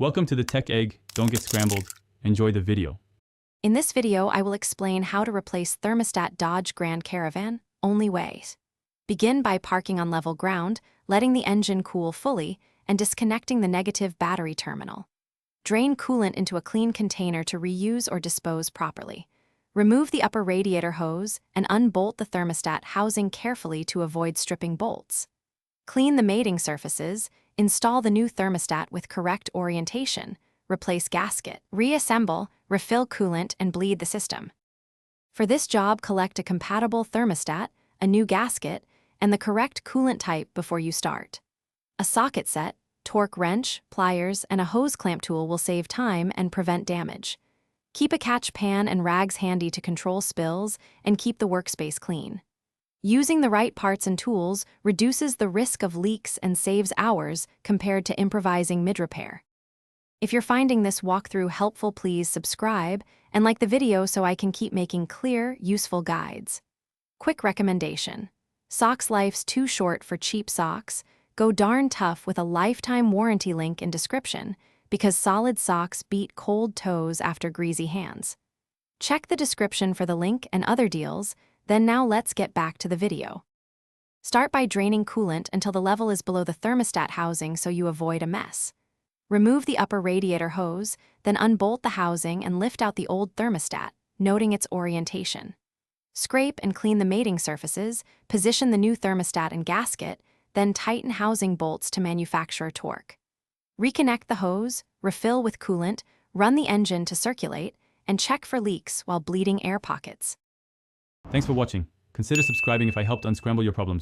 Welcome to the Tech Egg. Don't get scrambled. Enjoy the video. In this video, I will explain how to replace thermostat Dodge Grand Caravan, only ways. Begin by parking on level ground, letting the engine cool fully, and disconnecting the negative battery terminal. Drain coolant into a clean container to reuse or dispose properly. Remove the upper radiator hose and unbolt the thermostat housing carefully to avoid stripping bolts. Clean the mating surfaces, install the new thermostat with correct orientation, replace gasket, reassemble, refill coolant, and bleed the system. For this job, collect a compatible thermostat, a new gasket, and the correct coolant type before you start. A socket set, torque wrench, pliers, and a hose clamp tool will save time and prevent damage. Keep a catch pan and rags handy to control spills and keep the workspace clean. Using the right parts and tools reduces the risk of leaks and saves hours compared to improvising mid-repair. If you're finding this walkthrough helpful, please subscribe and like the video so I can keep making clear, useful guides. Quick recommendation. Socks life's too short for cheap socks. Go darn tough with a lifetime warranty link in description because solid socks beat cold toes after greasy hands. Check the description for the link and other deals. Then now let's get back to the video. Start by draining coolant until the level is below the thermostat housing so you avoid a mess. Remove the upper radiator hose, then unbolt the housing and lift out the old thermostat, noting its orientation. Scrape and clean the mating surfaces, position the new thermostat and gasket, then tighten housing bolts to manufacturer torque. Reconnect the hose, refill with coolant, run the engine to circulate, and check for leaks while bleeding air pockets. Thanks for watching. Consider subscribing if I helped unscramble your problems.